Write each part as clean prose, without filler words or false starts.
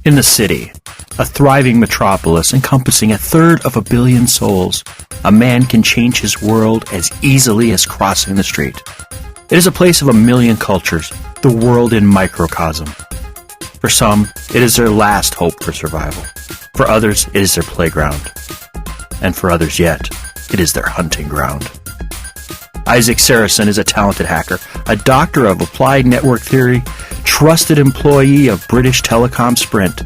In the city, a thriving metropolis encompassing 1/3 billion souls, a man can change his world as easily as crossing the street. It is a place of a million cultures, the world in microcosm. For some, it is their last hope for survival. For others, it is their playground. And for others yet, it is their hunting ground. Isaac Sarason is a talented hacker, a doctor of applied network theory, trusted employee of British Telecom-Sprint.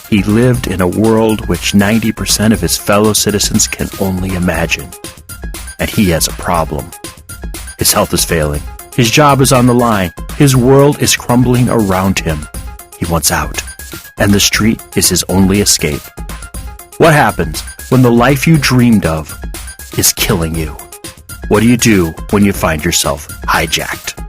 He lived in a world which 90% of his fellow citizens can only imagine. And he has a problem. His health is failing. His job is on the line. His world is crumbling around him. He wants out. And the street is his only escape. What happens when the life you dreamed of is killing you? What do you do when you find yourself hijacked?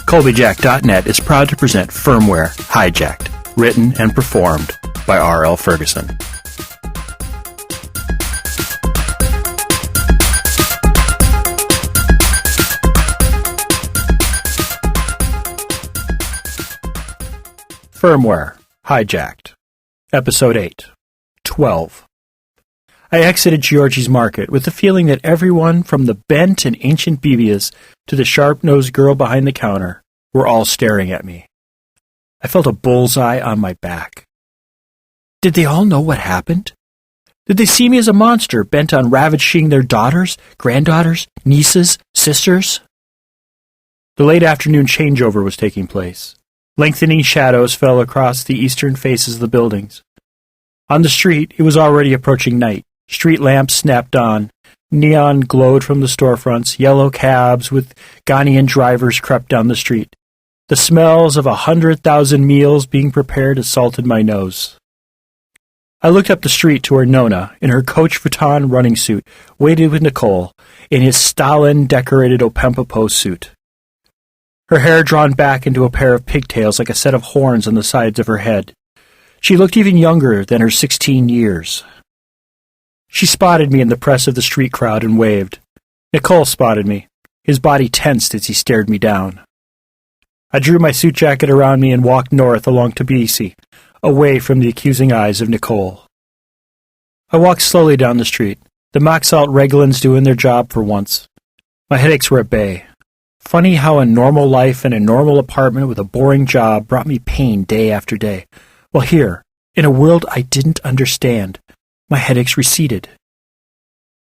Colbyjack.net is proud to present Firmware, Hijacked, written and performed by R.L. Ferguson. Firmware, Hijacked, Episode 8, 12. I exited Georgie's Market with the feeling that everyone, from the bent and ancient Bibias to the sharp-nosed girl behind the counter, were all staring at me. I felt a bullseye on my back. Did they all know what happened? Did they see me as a monster bent on ravaging their daughters, granddaughters, nieces, sisters? The late afternoon changeover was taking place. Lengthening shadows fell across the eastern faces of the buildings. On the street, it was already approaching night. Street lamps snapped on. Neon glowed from the storefronts. Yellow cabs with Ghanaian drivers crept down the street. The smells of 100,000 meals being prepared assaulted my nose. I looked up the street to where Nona, in her Coach Vuitton running suit, waited with Nicole, in his Stalin-decorated Opempa suit. Her hair drawn back into a pair of pigtails like a set of horns on the sides of her head. She looked even younger than her 16 years. She spotted me in the press of the street crowd and waved. Nicole spotted me. His body tensed as he stared me down. I drew my suit jacket around me and walked north along Tbilisi, away from the accusing eyes of Nicole. I walked slowly down the street, the Maxalt Reglans doing their job for once. My headaches were at bay. Funny how a normal life in a normal apartment with a boring job brought me pain day after day. Well, here, in a world I didn't understand, my headaches receded.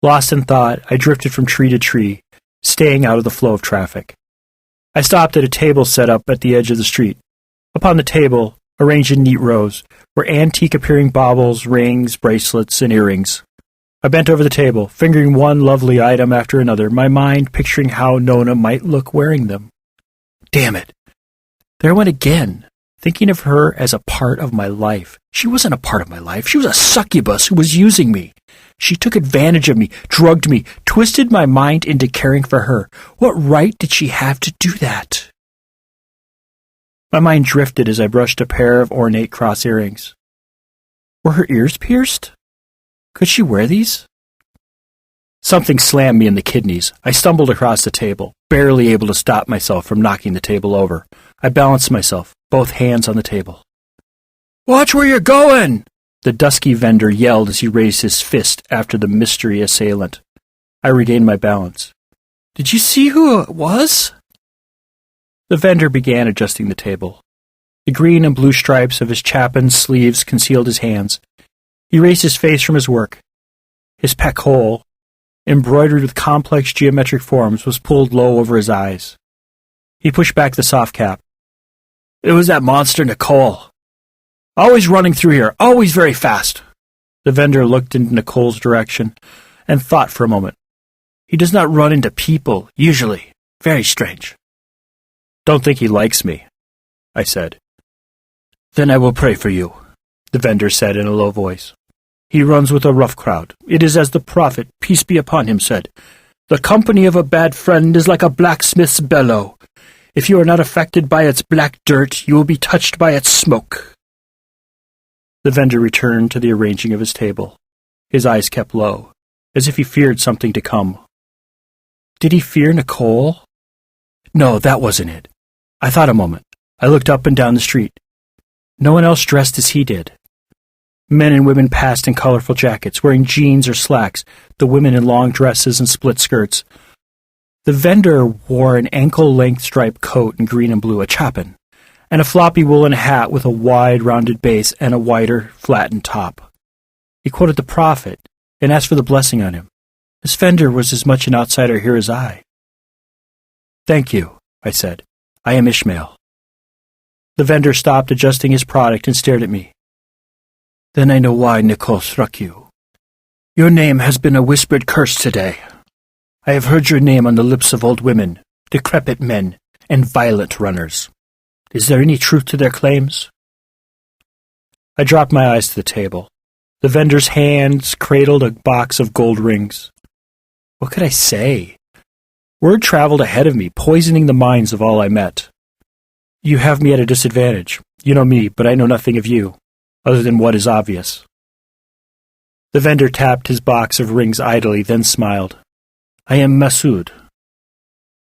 Lost in thought, I drifted from tree to tree, staying out of the flow of traffic. I stopped at a table set up at the edge of the street. Upon the table, arranged in neat rows, were antique-appearing baubles, rings, bracelets, and earrings. I bent over the table, fingering one lovely item after another, my mind picturing how Nona might look wearing them. Damn it! There I went again, thinking of her as a part of my life. She wasn't a part of my life. She was a succubus who was using me. She took advantage of me, drugged me, twisted my mind into caring for her. What right did she have to do that? My mind drifted as I brushed a pair of ornate cross earrings. Were her ears pierced? Could she wear these? Something slammed me in the kidneys. I stumbled across the table, barely able to stop myself from knocking the table over. I balanced myself, both hands on the table. "Watch where you're going!" the dusky vendor yelled as he raised his fist after the mystery assailant. I regained my balance. "Did you see who it was?" The vendor began adjusting the table. The green and blue stripes of his Chapin sleeves concealed his hands. He raised his face from his work. His peck hole, embroidered with complex geometric forms, was pulled low over his eyes. He pushed back the soft cap. "It was that monster Nicole. Always running through here, always very fast." The vendor looked in Nicole's direction and thought for a moment. "He does not run into people, usually. Very strange." "Don't think he likes me," I said. "Then I will pray for you," the vendor said in a low voice. "He runs with a rough crowd. It is as the prophet, peace be upon him, said, 'The company of a bad friend is like a blacksmith's bellow. If you are not affected by its black dirt, you will be touched by its smoke.'" The vendor returned to the arranging of his table. His eyes kept low, as if he feared something to come. Did he fear Nicole? No, that wasn't it. I thought a moment. I looked up and down the street. No one else dressed as he did. Men and women passed in colorful jackets, wearing jeans or slacks, the women in long dresses and split skirts. The vendor wore an ankle-length striped coat in green and blue, a chapin, and a floppy woolen hat with a wide, rounded base and a wider, flattened top. He quoted the prophet and asked for the blessing on him. This vendor was as much an outsider here as I. "Thank you," I said. "I am Ishmael." The vendor stopped adjusting his product and stared at me. "Then I know why Nicole struck you. Your name has been a whispered curse today. I have heard your name on the lips of old women, decrepit men, and violent runners. Is there any truth to their claims?" I dropped my eyes to the table. The vendor's hands cradled a box of gold rings. What could I say? Word traveled ahead of me, poisoning the minds of all I met. "You have me at a disadvantage. You know me, but I know nothing of you, other than what is obvious." The vendor tapped his box of rings idly, then smiled. "I am Masood.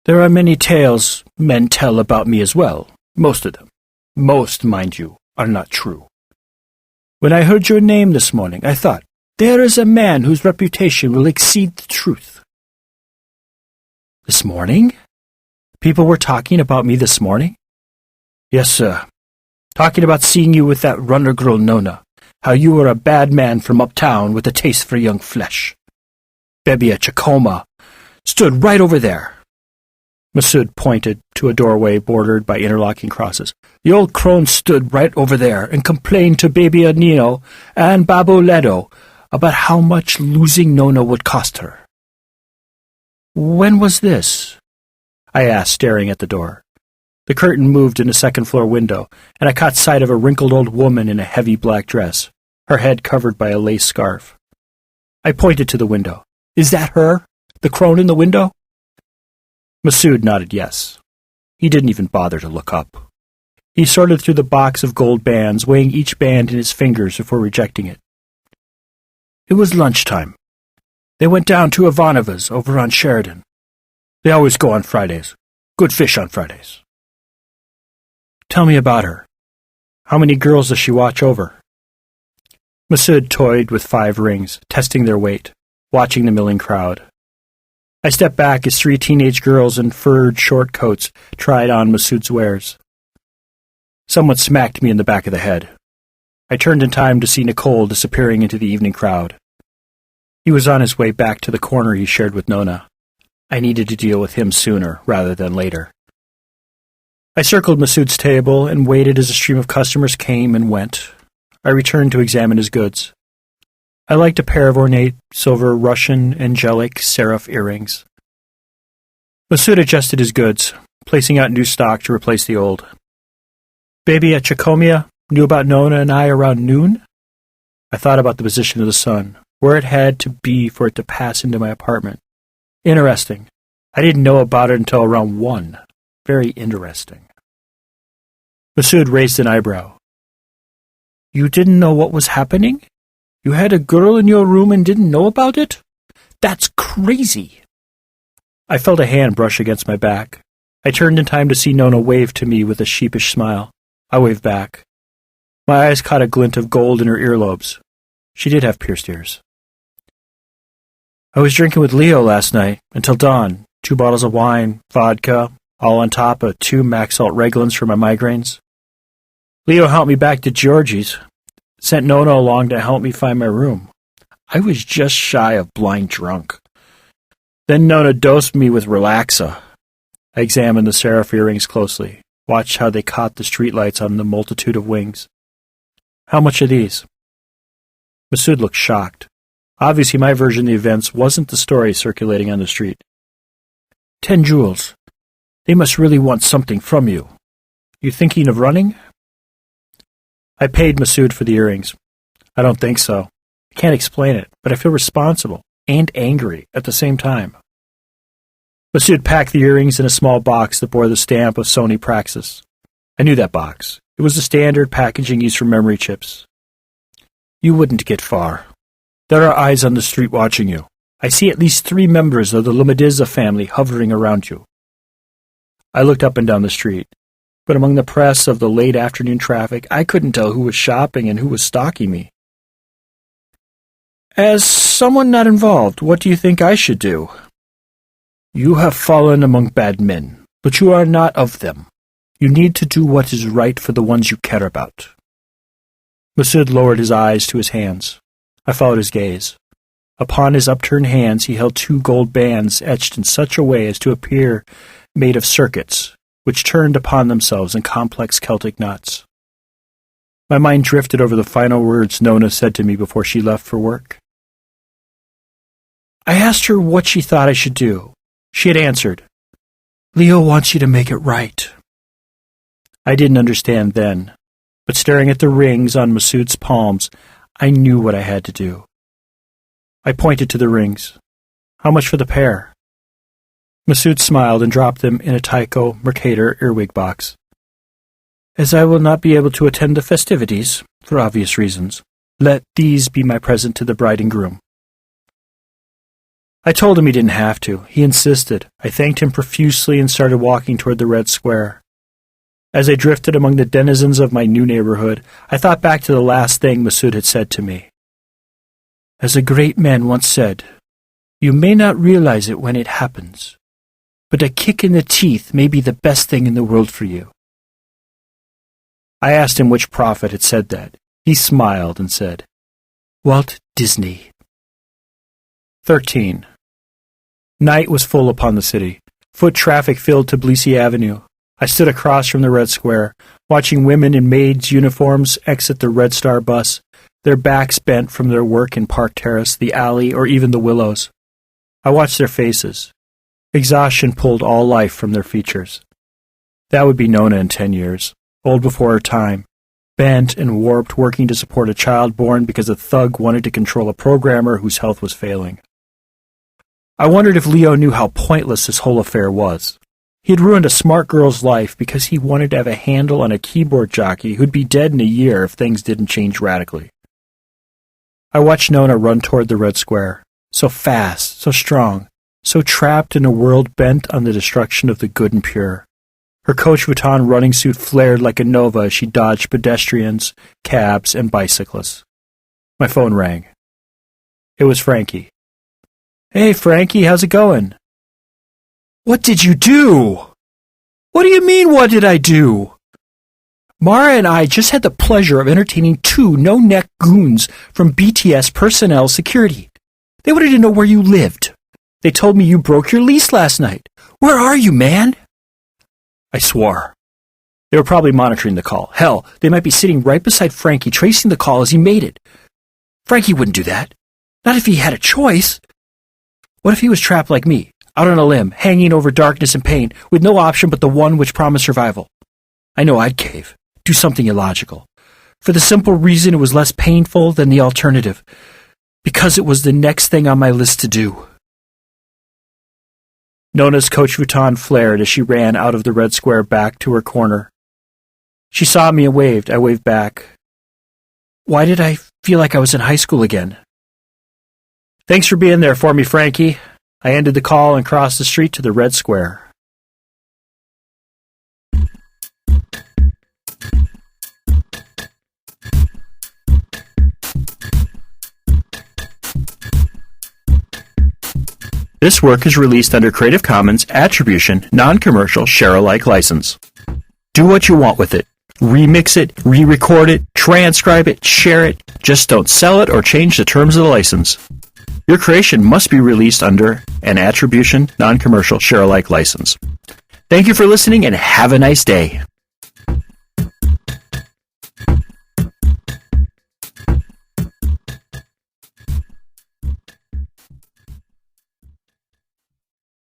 There are many tales men tell about me as well. Most of them, most, mind you, are not true. When I heard your name this morning, I thought, there is a man whose reputation will exceed the truth." This morning? People were talking about me this morning? "Yes, sir. Talking about seeing you with that runner girl Nona, how you were a bad man from uptown with a taste for young flesh. Bebia Chacoma stood right over there." Masood pointed to a doorway bordered by interlocking crosses. "The old crone stood right over there and complained to Baby Nino and Babu Ledo about how much losing Nona would cost her." "When was this?" I asked, staring at the door. The curtain moved in a second-floor window, and I caught sight of a wrinkled old woman in a heavy black dress, her head covered by a lace scarf. I pointed to the window. "Is that her? The crone in the window?" Masood nodded yes. He didn't even bother to look up. He sorted through the box of gold bands, weighing each band in his fingers before rejecting it. "It was lunchtime. They went down to Ivanova's over on Sheridan. They always go on Fridays. Good fish on Fridays." "Tell me about her. How many girls does she watch over?" Masood toyed with 5 rings, testing their weight, watching the milling crowd. I stepped back as 3 teenage girls in furred short coats tried on Masood's wares. Someone smacked me in the back of the head. I turned in time to see Nicole disappearing into the evening crowd. He was on his way back to the corner he shared with Nona. I needed to deal with him sooner rather than later. I circled Masood's table and waited as a stream of customers came and went. I returned to examine his goods. I liked a pair of ornate silver Russian angelic seraph earrings. Masood adjusted his goods, placing out new stock to replace the old. "Baby at Chacomia knew about Nona and I around noon?" I thought about the position of the sun, where it had to be for it to pass into my apartment. Interesting. I didn't know about it until around 1. Very interesting. Masood raised an eyebrow. "You didn't know what was happening? You had a girl in your room and didn't know about it? That's crazy." I felt a hand brush against my back. I turned in time to see Nona wave to me with a sheepish smile. I waved back. My eyes caught a glint of gold in her earlobes. She did have pierced ears. "I was drinking with Leo last night, until dawn. 2 bottles of wine, vodka, all on top of 2 max salt Reglans for my migraines. Leo helped me back to Georgie's, sent Nona along to help me find my room. I was just shy of blind drunk. Then Nona dosed me with Relaxa." I examined the seraph earrings closely, watched how they caught the streetlights on the multitude of wings. "How much are these?" Masood looked shocked. Obviously my version of the events wasn't the story circulating on the street. 10 jewels. They must really want something from you. You thinking of running?" I paid Masood for the earrings. "I don't think so. I can't explain it, but I feel responsible and angry at the same time." Masood packed the earrings in a small box that bore the stamp of Sony Praxis. I knew that box. It was the standard packaging used for memory chips. "You wouldn't get far. There are eyes on the street watching you. I see at least 3 members of the Lumadiza family hovering around you." I looked up and down the street. but among the press of the late afternoon traffic, I couldn't tell who was shopping and who was stalking me. As someone not involved, what do you think I should do? You have fallen among bad men, but you are not of them. You need to do what is right for the ones you care about. Masood lowered his eyes to his hands. I followed his gaze. Upon his upturned hands he held 2 gold bands etched in such a way as to appear made of circuits, which turned upon themselves in complex Celtic knots. My mind drifted over the final words Nona said to me before she left for work. I asked her what she thought I should do. She had answered, Leo wants you to make it right. I didn't understand then, but staring at the rings on Masood's palms, I knew what I had to do. I pointed to the rings. How much for the pair? Masood smiled and dropped them in a Tycho Mercator earwig box. As I will not be able to attend the festivities, for obvious reasons, let these be my present to the bride and groom. I told him he didn't have to. He insisted. I thanked him profusely and started walking toward the Red Square. As I drifted among the denizens of my new neighborhood, I thought back to the last thing Masood had said to me. As a great man once said, you may not realize it when it happens, but a kick in the teeth may be the best thing in the world for you. I asked him which prophet had said that. He smiled and said, Walt Disney. 13. Night was full upon the city. Foot traffic filled Tbilisi Avenue. I stood across from the Red Square, watching women in maids' uniforms exit the Red Star bus, their backs bent from their work in Park Terrace, the alley, or even the Willows. I watched their faces. Exhaustion pulled all life from their features. That would be Nona in 10 years, old before her time, bent and warped, working to support a child born because a thug wanted to control a programmer whose health was failing. I wondered if Leo knew how pointless this whole affair was. He had ruined a smart girl's life because he wanted to have a handle on a keyboard jockey who'd be dead in a year if things didn't change radically. I watched Nona run toward the Red Square, so fast, so strong, so trapped in a world bent on the destruction of the good and pure. Her Coach Vuitton running suit flared like a nova as she dodged pedestrians, cabs, and bicyclists. My phone rang. It was Frankie. Hey, Frankie, how's it going? What did you do? What do you mean, what did I do? Mara and I just had the pleasure of entertaining 2 no-neck goons from BTS Personnel Security. They wanted to know where you lived. They told me you broke your lease last night. Where are you, man? I swore. They were probably monitoring the call. Hell, they might be sitting right beside Frankie, tracing the call as he made it. Frankie wouldn't do that. Not if he had a choice. What if he was trapped like me, out on a limb, hanging over darkness and pain, with no option but the one which promised survival? I know I'd cave, do something illogical, for the simple reason it was less painful than the alternative, because it was the next thing on my list to do. Nona's Coach Vuitton flared as she ran out of the Red Square back to her corner. She saw me and waved. I waved back. Why did I feel like I was in high school again? Thanks for being there for me, Frankie. I ended the call and crossed the street to the Red Square. This work is released under Creative Commons Attribution, Non-Commercial, Share-alike license. Do what you want with it. Remix it, re-record it, transcribe it, share it. Just don't sell it or change the terms of the license. Your creation must be released under an Attribution, Non-Commercial, Share-alike license. Thank you for listening and have a nice day.